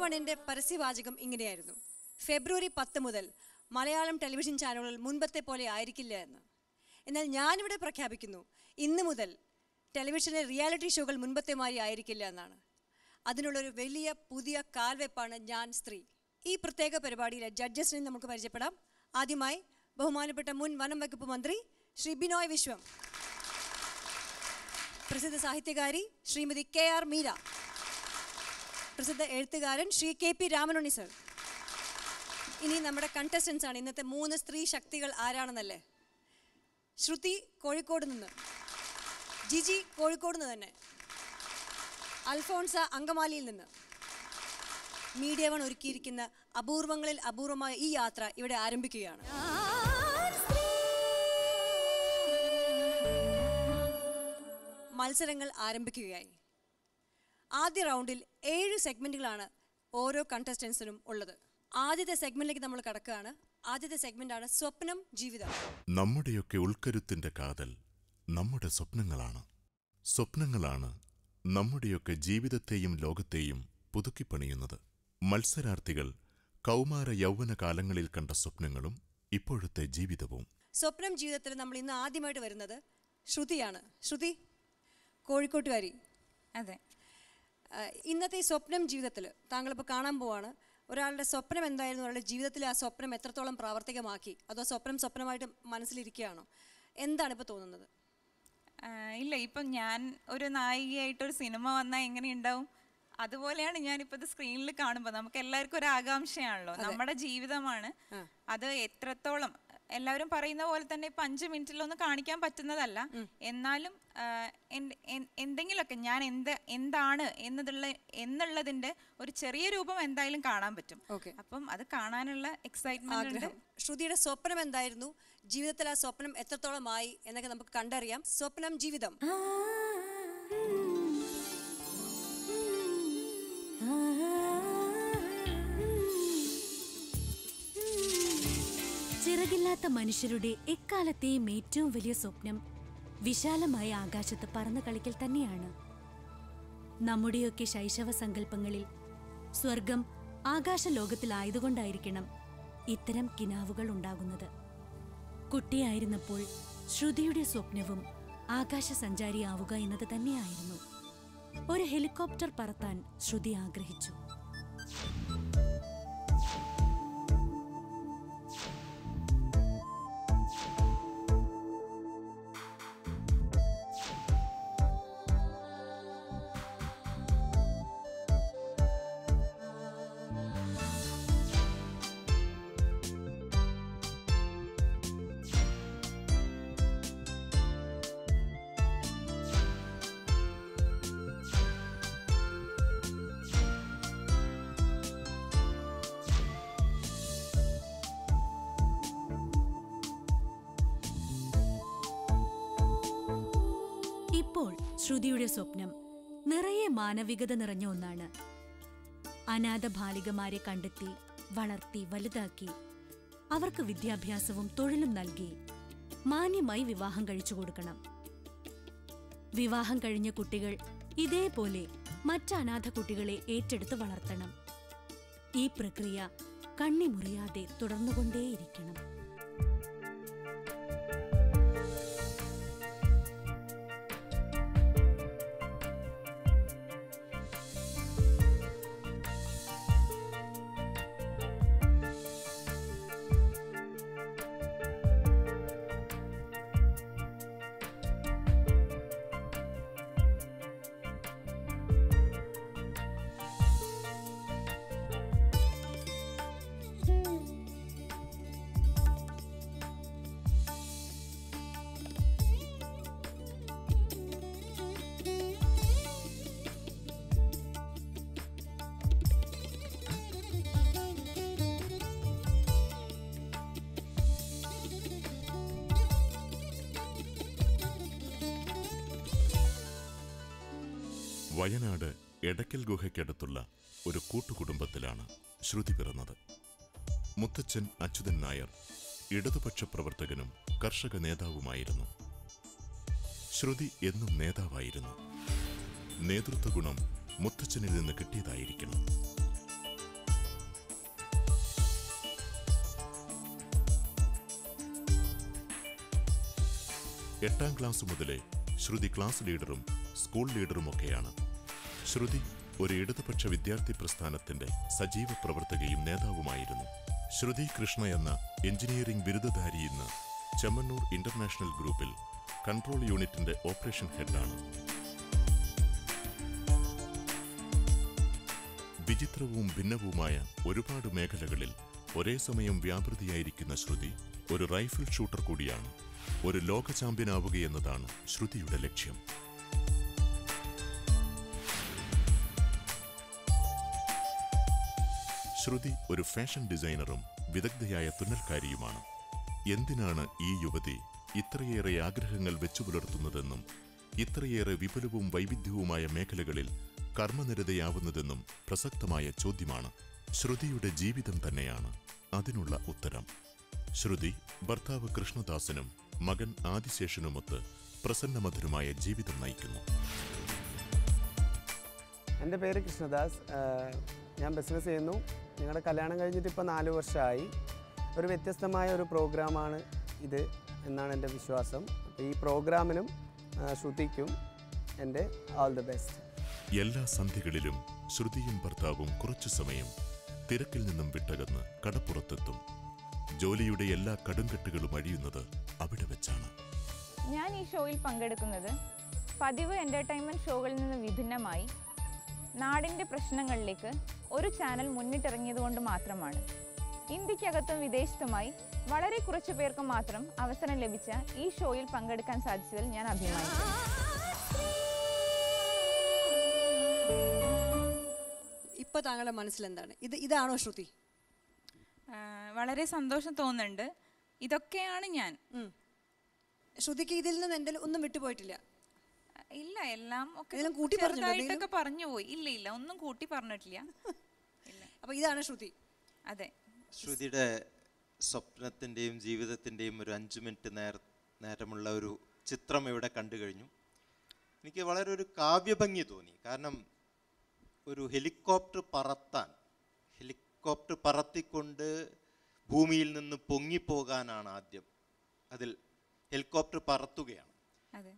വണ്ണിൻ്റെ പരസ്യവാചകം ഇങ്ങനെയായിരുന്നു: ഫെബ്രുവരി 10 മുതൽ മലയാളം ടെലിവിഷൻ ചാനലുകൾ മുൻപത്തെ പോലെ ആയിരിക്കില്ല എന്ന്. എന്നാൽ ഞാനിവിടെ പ്രഖ്യാപിക്കുന്നു, ഇന്ന് മുതൽ ടെലിവിഷനിലെ റിയാലിറ്റി ഷോകൾ മുൻപത്തെ മാതിരി ആയിരിക്കില്ല എന്നാണ്. അതിനുള്ളൊരു വലിയ പുതിയ കാൽവെപ്പാണ് ഞാൻ സ്ത്രീ. ഈ പ്രത്യേക പരിപാടിയിലെ ജഡ്ജസിനെ നമുക്ക് പരിചയപ്പെടാം. ആദ്യമായി ബഹുമാനപ്പെട്ട മുൻ വനം വകുപ്പ് മന്ത്രി ശ്രീ ബിനോയ് വിശ്വം, പ്രസിദ്ധ സാഹിത്യകാരി ശ്രീമതി KR മീര, പ്രസിദ്ധ എഴുത്തുകാരൻ ശ്രീ KP രാമനുണ്ണി സർ. ഇനി നമ്മുടെ കണ്ടസ്റ്റൻസ് ആണ്. ഇന്നത്തെ 3 സ്ത്രീ ശക്തികൾ ആരാണെന്നല്ലേ? ശ്രുതി കോഴിക്കോട് നിന്ന്, ജിജി കോഴിക്കോട് നിന്ന് തന്നെ, അൽഫോൺസ അങ്കമാലിയിൽ നിന്ന്. മീഡിയ വൺ ഒരുക്കിയിരിക്കുന്ന അപൂർവങ്ങളിൽ അപൂർവമായ ഈ യാത്ര ഇവിടെ ആരംഭിക്കുകയാണ്. മത്സരങ്ങൾ ആരംഭിക്കുകയായി. ആദ്യ റൗണ്ടിൽ 7 സെഗ്മെന്റുകളാണ് ഓരോ കണ്ടസ്റ്റൻസിനും ഉള്ളത്. ആദ്യത്തെ സെഗ്മെന്റിലേക്ക് നമ്മൾ കടക്കുകയാണ്. ആദ്യത്തെ സെഗ്മെന്റാണ് സ്വപ്നം ജീവിതം. നമ്മുടെയൊക്കെ ഉൾക്കരുത്തിന്റെ കാതൽ നമ്മുടെ സ്വപ്നങ്ങളാണ്. സ്വപ്നങ്ങളാണ് നമ്മുടെയൊക്കെ ജീവിതത്തെയും ലോകത്തെയും പുതുക്കിപ്പണിയുന്നത്. മത്സരാർത്ഥികൾ കൗമാര യൗവന കാലങ്ങളിൽ കണ്ട സ്വപ്നങ്ങളും ഇപ്പോഴത്തെ ജീവിതവും. സ്വപ്നം ജീവിതത്തിൽ നമ്മൾ ഇന്ന് ആദ്യമായിട്ട് വരുന്നത് ശ്രുതിയാണ്. ശ്രുതി കോഴിക്കോട്ടുകാരി. അതെ. ഇന്നത്തെ ഈ സ്വപ്നം ജീവിതത്തിൽ താങ്കളിപ്പോൾ കാണാൻ പോവാണ്. ഒരാളുടെ സ്വപ്നം എന്തായിരുന്നു, ഒരാളുടെ ജീവിതത്തിൽ ആ സ്വപ്നം എത്രത്തോളം പ്രാവർത്തികമാക്കി, അതോ സ്വപ്നമായിട്ട് മനസ്സിലിരിക്കുകയാണോ? എന്താണ് ഇപ്പോൾ തോന്നുന്നത്? ഇല്ല, ഇപ്പം ഞാൻ ഒരു നായികയായിട്ടൊരു സിനിമ വന്നാൽ എങ്ങനെയുണ്ടാവും അതുപോലെയാണ് ഞാനിപ്പോൾ ഇത് സ്ക്രീനിൽ കാണുമ്പോൾ. നമുക്ക് എല്ലാവർക്കും ഒരു ആകാംക്ഷയാണല്ലോ, നമ്മുടെ ജീവിതമാണ് അത്. എത്രത്തോളം എല്ലാവരും പറയുന്ന പോലെ തന്നെ ഇപ്പം 5 മിനിറ്റിലൊന്നും കാണിക്കാൻ പറ്റുന്നതല്ല. എന്നാലും എന്തെങ്കിലുമൊക്കെ ഞാൻ എന്താണ് എന്നുള്ളതിന്റെ ഒരു ചെറിയ രൂപം എന്തായാലും കാണാൻ പറ്റും. അപ്പം അത് കാണാനുള്ള എക്സൈറ്റ്മെന്റ്. ശ്രുതിയുടെ സ്വപ്നം എന്തായിരുന്നു, ജീവിതത്തിൽ ആ സ്വപ്നം എത്രത്തോളമായി എന്നൊക്കെ നമുക്ക് കണ്ടറിയാം. സ്വപ്നം ജീവിതം. ചിറകില്ലാത്ത മനുഷ്യരുടെ എക്കാലത്തെയും ഏറ്റവും വലിയ സ്വപ്നം വിശാലമായ ആകാശത്ത് പറന്നു കളിക്കൽ തന്നെയാണ്. നമ്മുടെയൊക്കെ ശൈശവ സങ്കല്പങ്ങളിൽ സ്വർഗം ആകാശലോകത്തിലായതുകൊണ്ടായിരിക്കണം ഇത്തരം കിനാവുകൾ ഉണ്ടാകുന്നത്. കുട്ടിയായിരുന്നപ്പോൾ ശ്രുതിയുടെ സ്വപ്നവും ആകാശസഞ്ചാരിയാവുക എന്നത് തന്നെയായിരുന്നു. ഒരു ഹെലികോപ്റ്റർ പറത്താൻ ശ്രുതി ആഗ്രഹിച്ചു. ഇപ്പോൾ ശ്രുതിയുടെ സ്വപ്നം നിറയെ മാനവികത നിറഞ്ഞ ഒന്നാണ്. അനാഥ ബാലികമാരെ കണ്ടെത്തി വളർത്തി വലുതാക്കി അവർക്ക് വിദ്യാഭ്യാസവും തൊഴിലും നൽകി മാന്യമായി വിവാഹം കഴിച്ചു കൊടുക്കണം. വിവാഹം കഴിഞ്ഞ കുട്ടികൾ ഇതേപോലെ മറ്റ് അനാഥ കുട്ടികളെ ഏറ്റെടുത്ത് വളർത്തണം. ഈ പ്രക്രിയ കണ്ണിമുറിയാതെ തുടർന്നുകൊണ്ടേയിരിക്കണം. വയനാട് എടക്കൽ ഗുഹയ്ക്കടുത്തുള്ള ഒരു കൂട്ടുകുടുംബത്തിലാണ് ശ്രുതി പിറന്നത്. മുത്തച്ഛൻ അച്യുതൻ നായർ ഇടതുപക്ഷ പ്രവർത്തകനും കർഷക നേതാവുമായിരുന്നു. ശ്രുതി എന്നും നേതാവായിരുന്നു. നേതൃത്വ ഗുണം മുത്തച്ഛനിൽ നിന്ന് കിട്ടിയതായിരിക്കണം. 8ാം ക്ലാസ് മുതലേ ശ്രുതി ക്ലാസ് ലീഡറും സ്കൂൾ ലീഡറുമൊക്കെയാണ്. ശ്രുതി ഒരു ഇടതുപക്ഷ വിദ്യാർത്ഥി പ്രസ്ഥാനത്തിന്റെ സജീവ പ്രവർത്തകയും നേതാവുമായിരുന്നു. ശ്രുതി കൃഷ്ണ എന്ന എഞ്ചിനീയറിംഗ് ബിരുദധാരി ഇന്ന് ചെമ്മണ്ണൂർ ഇന്റർനാഷണൽ ഗ്രൂപ്പിൽ കൺട്രോൾ യൂണിറ്റിന്റെ ഓപ്പറേഷൻ ഹെഡാണ്. വിചിത്രവും ഭിന്നവുമായ ഒരുപാട് മേഖലകളിൽ ഒരേ സമയം വ്യാപൃതിയായിരിക്കുന്ന ശ്രുതി ഒരു റൈഫിൾ ഷൂട്ടർ കൂടിയാണ്. ഒരു ലോക ചാമ്പ്യനാവുകയെന്നതാണ് ശ്രുതിയുടെ ലക്ഷ്യം. ശ്രുതി ഒരു ഫാഷൻ ഡിസൈനറും വിദഗ്ധയായ തുന്നൽക്കാരിയുമാണ്. എന്തിനാണ് ഈ യുവതി ഇത്രയേറെ ആഗ്രഹങ്ങൾ വെച്ചുപുലർത്തുന്നതെന്നും ഇത്രയേറെ വിപുലവും വൈവിധ്യവുമായ മേഖലകളിൽ കർമ്മനിരതയാവുന്നതെന്നും പ്രസക്തമായ ചോദ്യമാണ്. ശ്രുതിയുടെ ജീവിതം തന്നെയാണ് അതിനുള്ള ഉത്തരം. ശ്രുതി ഭർത്താവ് കൃഷ്ണദാസനും മകൻ ആദിശേഷനുമൊത്ത് പ്രസന്നമധുരമായ ജീവിതം നയിക്കുന്നു. എൻ്റെ പേര് കൃഷ്ണദാസ്. ഞാൻ ബിസിനസ് ചെയ്യുന്നു. ഞങ്ങളുടെ കല്യാണം കഴിഞ്ഞിട്ട് ഇപ്പോൾ 4 വർഷമായി. ഒരു വ്യത്യസ്തമായ ഒരു പ്രോഗ്രാമാണ് ഇത് എന്നാണ് എൻ്റെ വിശ്വാസം. അപ്പോൾ ഈ പ്രോഗ്രാമിനും ശ്രുതിക്കും എൻ്റെ ഓൾ ദി ബെസ്റ്റ്. എല്ലാ സന്ധ്യകളിലും ശ്രുതിയും ഭർത്താവും കുറച്ചു സമയം തിരക്കിൽ നിന്നും വിട്ടകന്ന് കടപ്പുറത്തെത്തും. ജോലിയുടെ എല്ലാ കടുംകെട്ടുകളും അഴിയുന്നത് അവിടെ വെച്ചാണ്. ഞാൻ ഈ ഷോയിൽ പങ്കെടുക്കുന്നത് പതിവ് എൻ്റർടൈൻമെൻറ്റ് ഷോകളിൽ നിന്ന് വിഭിന്നമായി നാടിൻ്റെ പ്രശ്നങ്ങളിലേക്ക് ഒരു ചാനൽ മുന്നിട്ടിറങ്ങിയതുകൊണ്ട് മാത്രമാണ്. ഇന്ത്യക്കകത്തും വിദേശത്തുമായി വളരെ കുറച്ചു പേർക്ക് മാത്രം അവസരം ലഭിച്ച ഈ ഷോയിൽ പങ്കെടുക്കാൻ സാധിച്ചതിൽ ഞാൻ അഭിമാനിക്കുന്നു. ഇപ്പൊ താങ്കളുടെ മനസ്സിലെന്താണ്? ഇതാണോ ശ്രുതി? വളരെ സന്തോഷം തോന്നുന്നുണ്ട്. ഇതൊക്കെയാണ് ഞാൻ. ശ്രുതിക്ക് ഇതിൽ നിന്ന് എന്തെങ്കിലും ഒന്നും വിട്ടുപോയിട്ടില്ല? ഇല്ല, എല്ലാം ഒക്കെ കൂട്ടി ചെറുതായിട്ടൊക്കെ പറഞ്ഞു പോയി. ഇല്ല, ഒന്നും കൂട്ടി പറഞ്ഞിട്ടില്ല. അപ്പൊ ഇതാണ് ശ്രുതി. അതെ, ശ്രുതിയുടെ സ്വപ്നത്തിൻ്റെയും ജീവിതത്തിൻ്റെയും ഒരു 5 മിനിറ്റ് നേരമുള്ള ഒരു ചിത്രം ഇവിടെ കണ്ടു കഴിഞ്ഞു. എനിക്ക് വളരെ ഒരു കാവ്യഭംഗി തോന്നി. കാരണം ഒരു ഹെലികോപ്റ്റർ പറത്തിക്കൊണ്ട് ഭൂമിയിൽ നിന്ന് പൊങ്ങിപ്പോകാനാണ് ആദ്യം. അതിൽ ഹെലികോപ്റ്റർ പറത്തുകയാണ്.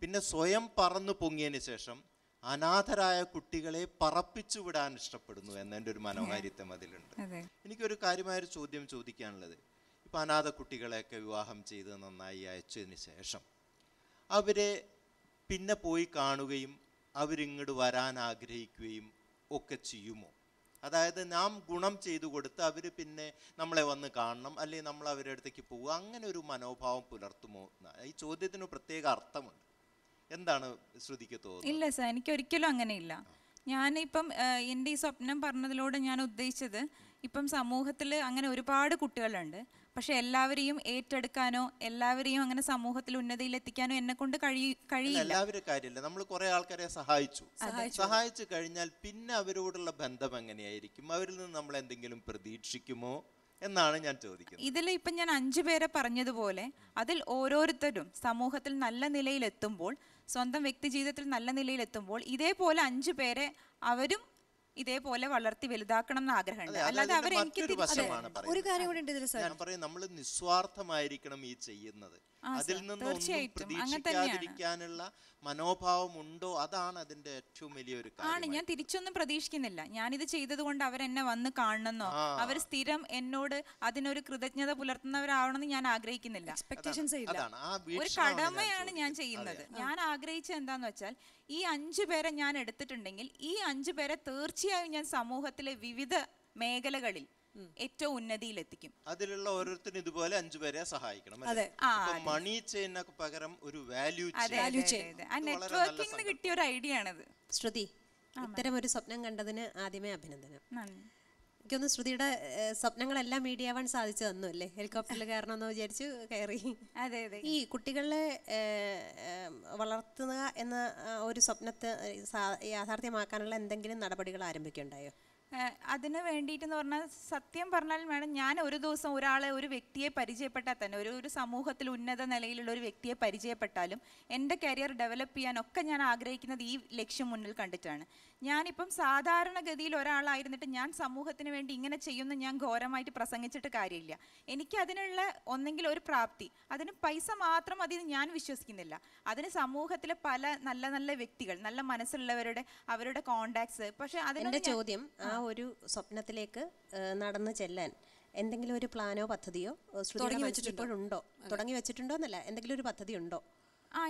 പിന്നെ സ്വയം പറന്നു പൊങ്ങിയതിന് ശേഷം അനാഥരായ കുട്ടികളെ പറപ്പിച്ചു വിടാൻ ഇഷ്ടപ്പെടുന്നു എന്നതിൻ്റെ ഒരു മനോഹാരിത്വം അതിലുണ്ട്. എനിക്കൊരു കാര്യമായൊരു ചോദ്യം ചോദിക്കാനുള്ളത്, ഇപ്പം അനാഥ കുട്ടികളെയൊക്കെ വിവാഹം ചെയ്ത് നന്നായി അയച്ചതിന് ശേഷം അവരെ പിന്നെ പോയി കാണുകയും അവരിങ്ങോട്ട് വരാൻ ആഗ്രഹിക്കുകയും ഒക്കെ ചെയ്യുമോ? അതായത് നാം ഗുണം ചെയ്തു കൊടുത്ത് അവർ പിന്നെ നമ്മളെ വന്ന് കാണണം, അല്ലെങ്കിൽ നമ്മൾ അവരുടെ അടുത്തേക്ക് പോവുക, അങ്ങനെ ഒരു മനോഭാവം പുലർത്തുമോ? ഈ ചോദ്യത്തിന് പ്രത്യേക അർത്ഥമുണ്ട്. എന്താണ് ശ്രുതിക്ക് തോന്നുന്നത്? ഇല്ല സാർ, എനിക്ക് ഒരിക്കലും അങ്ങനെയില്ല. ഞാനിപ്പം എൻ്റെ ഈ സ്വപ്നം പറഞ്ഞതിലൂടെ ഞാൻ ഉദ്ദേശിച്ചത്, ഇപ്പം സമൂഹത്തിൽ അങ്ങനെ ഒരുപാട് കുട്ടികളുണ്ട്. പക്ഷെ എല്ലാവരെയും ഏറ്റെടുക്കാനോ എല്ലാവരെയും അങ്ങനെ സമൂഹത്തിൽ ഉന്നതിയിൽ എത്തിക്കാനോ എന്നെ കൊണ്ട് കഴിയില്ല. എല്ലാവരും കാര്യമില്ല. നമ്മൾ കുറെ ആൾക്കാരെ സഹായിച്ചു കഴിഞ്ഞാൽ പിന്നെ അവരോടുള്ള ബന്ധം എങ്ങനെയായിരിക്കും? അവരിൽ നിന്ന് നമ്മൾ എന്തെങ്കിലും പ്രതീക്ഷിക്കുമോ എന്നാണ് ഞാൻ ചോദിക്കുന്നത്. ഇതിൽ ഇപ്പം ഞാൻ 5 പേരെ പറഞ്ഞതുപോലെ അതിൽ ഓരോരുത്തരും സമൂഹത്തിൽ നല്ല നിലയിലെത്തുമ്പോൾ, സ്വന്തം വ്യക്തി ജീവിതത്തിൽ നല്ല നിലയിലെത്തുമ്പോൾ ഇതേപോലെ 5 പേരെ അവരും ഇതേപോലെ വളർത്തി വലുതാക്കണം എന്ന് ആഗ്രഹമുണ്ട്. അല്ലാതെ അവർ എനിക്ക് ഒരു കാര്യം കൂടി ഉണ്ട് ഇതിൽ സാർ. ഞാൻ പറയും, നമ്മൾ നിസ്വാർത്ഥമായിരിക്കണം ഈ ചെയ്യുന്നത്. അതിൽ നിന്നൊന്നും പ്രതീക്ഷിക്കാതിരിക്കാനുള്ള മനോഭാവം ഉണ്ടോ? അതാണ് അതിന്റെ ഏറ്റവും വലിയൊരു കാര്യം. ഞാൻ തിരിച്ചൊന്നും പ്രതീക്ഷിക്കുന്നില്ല. ഞാനിത് ചെയ്തത് കൊണ്ട് അവരെന്നെ വന്ന് കാണണമെന്നോ അവർ സ്ഥിരം എന്നോട് അതിനൊരു കൃതജ്ഞത പുലർത്തുന്നവരാവണമെന്ന് ഞാൻ ആഗ്രഹിക്കുന്നില്ല. ഒരു കടമയാണ് ഞാൻ ചെയ്യുന്നത്. ഞാൻ ആഗ്രഹിച്ചത് എന്താന്ന് വെച്ചാൽ, ഈ 5 പേരെ ഞാൻ എടുത്തിട്ടുണ്ടെങ്കിൽ ഈ 5 പേരെ തീർച്ചയായും ഞാൻ സമൂഹത്തിലെ വിവിധ മേഖലകളിൽ ഏറ്റവും ഉന്നതിയിലെത്തിക്കും. അതിലുള്ള ഓരോരുത്തരും ഇതുപോലെ 5 പേരെ സഹായിക്കണം. മണി ചെയിനൊക്കെ പകരം ഒരു വാല്യൂ ചെയിൻ. നെറ്റ്വർക്കിംഗ് കിട്ടിയ ഒരു ഐഡിയ ആണത്. ശ്രുതി, ഇത്തരം ഒരു സ്വപ്നം കണ്ടതിന് ആദ്യമേ അഭിനന്ദനം. എനിക്കൊന്ന് ശ്രുതിയുടെ സ്വപ്നങ്ങളെല്ലാം മീഡിയാവാൻ സാധിച്ചു തന്നു അല്ലേ? ഹെലികോപ്റ്ററിൽ കയറണമെന്ന് വിചാരിച്ചു കയറി. ഈ കുട്ടികളെ വളർത്തുക എന്ന ഒരു സ്വപ്നത്തെ യാഥാർത്ഥ്യമാക്കാനുള്ള എന്തെങ്കിലും നടപടികൾ ആരംഭിക്കുന്നുണ്ടായോ? അതിന് വേണ്ടിയിട്ടെന്ന് പറഞ്ഞാൽ സത്യം പറഞ്ഞാൽ മാഡം, ഞാൻ ഒരു ദിവസം ഒരു വ്യക്തിയെ പരിചയപ്പെട്ടാൽ തന്നെ, ഒരു സമൂഹത്തിൽ ഉന്നത നിലയിലുള്ള ഒരു വ്യക്തിയെ പരിചയപ്പെട്ടാലും എൻ്റെ കരിയർ ഡെവലപ്പ് ചെയ്യാനൊക്കെ ഞാൻ ആഗ്രഹിക്കുന്നത് ഈ ലക്ഷ്യം മുന്നിൽ കണ്ടിട്ടാണ്. ഞാനിപ്പം സാധാരണഗതിയിൽ ഒരാളായിരുന്നിട്ട് ഞാൻ സമൂഹത്തിന് വേണ്ടി ഇങ്ങനെ ചെയ്യുന്ന ഞാൻ ഘോരമായിട്ട് പ്രസംഗിച്ചിട്ട് കാര്യമില്ല. എനിക്ക് അതിനുള്ള ഒന്നെങ്കിൽ ഒരു പ്രാപ്തി, അതിന് പൈസ മാത്രം അതിന് ഞാൻ വിശ്വസിക്കുന്നില്ല. അതിന് സമൂഹത്തിലെ പല നല്ല നല്ല വ്യക്തികൾ, നല്ല മനസ്സുള്ളവരുടെ അവരുടെ കോണ്ടാക്ട്സ്. പക്ഷെ എൻ്റെ ചോദ്യം, ആ ഒരു സ്വപ്നത്തിലേക്ക് നടന്നു ചെല്ലാൻ എന്തെങ്കിലും ഒരു പ്ലാനോ പദ്ധതിയോ ഇപ്പോഴുണ്ടോ? തുടങ്ങി വെച്ചിട്ടുണ്ടോ എന്നല്ല, എന്തെങ്കിലും ഒരു പദ്ധതി ഉണ്ടോ?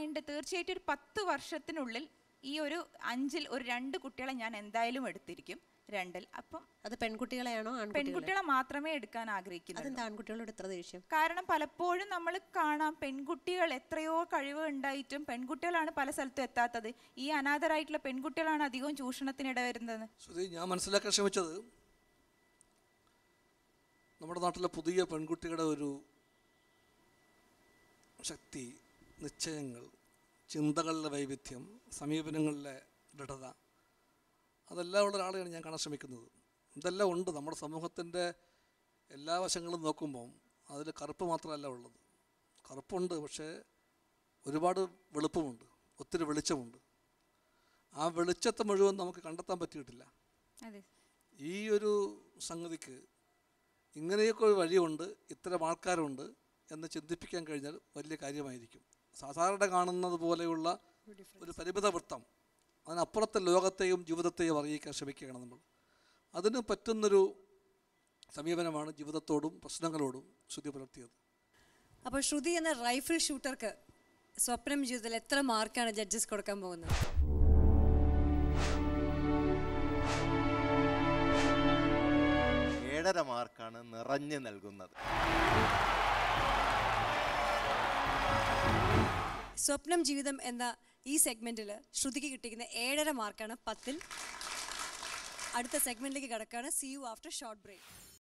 ഉണ്ട്, തീർച്ചയായിട്ടും. ഒരു 10 വർഷത്തിനുള്ളിൽ ഈ ഒരു 5-ൽ ഒരു 2 കുട്ടികളെ ഞാൻ എന്തായാലും എടുത്തിരിക്കും. 2-ൽ. അപ്പം അത് പെൺകുട്ടികളെയാണോ പെൺകുട്ടികളെ മാത്രമേ എടുക്കാൻ ആഗ്രഹിക്കുന്നത്. അതെന്താ ആൺകുട്ടികളോട് ഇത്ര ദേഷ്യം? കാരണം പലപ്പോഴും നമ്മൾ കാണാം, പെൺകുട്ടികൾ എത്രയോ കഴിവ് ഉണ്ടായിട്ടും പെൺകുട്ടികളാണ് പല സ്ഥലത്തും എത്താത്തത്. ഈ അനാഥരായിട്ടുള്ള പെൺകുട്ടികളാണ് അധികവും ചൂഷണത്തിനിട വരുന്നത്. ഞാൻ മനസ്സിലാക്കാൻ ശ്രമിച്ചത്, നമ്മുടെ നാട്ടിലെ പുതിയ പെൺകുട്ടികളുടെ ഒരു ശക്തി, നിശ്ചയങ്ങൾ, ചിന്തകളിലെ വൈവിധ്യം, സമീപനങ്ങളിലെ ദൃഢത, അതെല്ലാം ഉള്ള ഒരാളെയാണ് ഞാൻ കാണാൻ ശ്രമിക്കുന്നത്. ഇതെല്ലാം ഉണ്ട് നമ്മുടെ സമൂഹത്തിൻ്റെ എല്ലാ വശങ്ങളും നോക്കുമ്പം. അതിൽ കറുപ്പ് മാത്രമല്ല ഉള്ളത്. കറുപ്പുണ്ട്, പക്ഷേ ഒരുപാട് വെളുപ്പമുണ്ട്, ഒത്തിരി വെളിച്ചമുണ്ട്. ആ വെളിച്ചത്തെ മുഴുവൻ നമുക്ക് കണ്ടെത്താൻ പറ്റിയിട്ടില്ല. ഈ ഒരു സംഗതിക്ക് ഇങ്ങനെയൊക്കെ ഒരു വഴിയുണ്ട്, ഇത്തരം ആൾക്കാരുണ്ട് എന്ന് ചിന്തിപ്പിക്കാൻ കഴിഞ്ഞാൽ വലിയ കാര്യമായിരിക്കും. സാധാരണ കാണുന്നത് പോലെയുള്ള ഒരു പരിമിത വൃത്തം, അതിനപ്പുറത്തെ ലോകത്തെയും ജീവിതത്തെയും അറിയിക്കാൻ ശ്രമിക്കുകയാണ് നമ്മൾ. അതിന് പറ്റുന്നൊരു സമീപനമാണ് ജീവിതത്തോടും പ്രശ്നങ്ങളോടും ശ്രുതി പുലർത്തിയത്. അപ്പോൾ ശ്രുതി എന്ന റൈഫിൾ ഷൂട്ടർക്ക് സ്വപ്നം ജീവിതത്തിൽ എത്ര മാർക്കാണ് ജഡ്ജസ് കൊടുക്കാൻ പോകുന്നത്? 7.5 മാർക്കാണ് നിറഞ്ഞു നൽകുന്നത്. സ്വപ്നം ജീവിതം എന്ന ഈ സെഗ്മെന്റിൽ ശ്രുതിക്ക് കിട്ടിയിരിക്കുന്ന 7.5 മാർക്കാണ് 10-ൽ. അടുത്ത സെഗ്മെന്റിലേക്ക് കടക്കാണ്. See you after short break.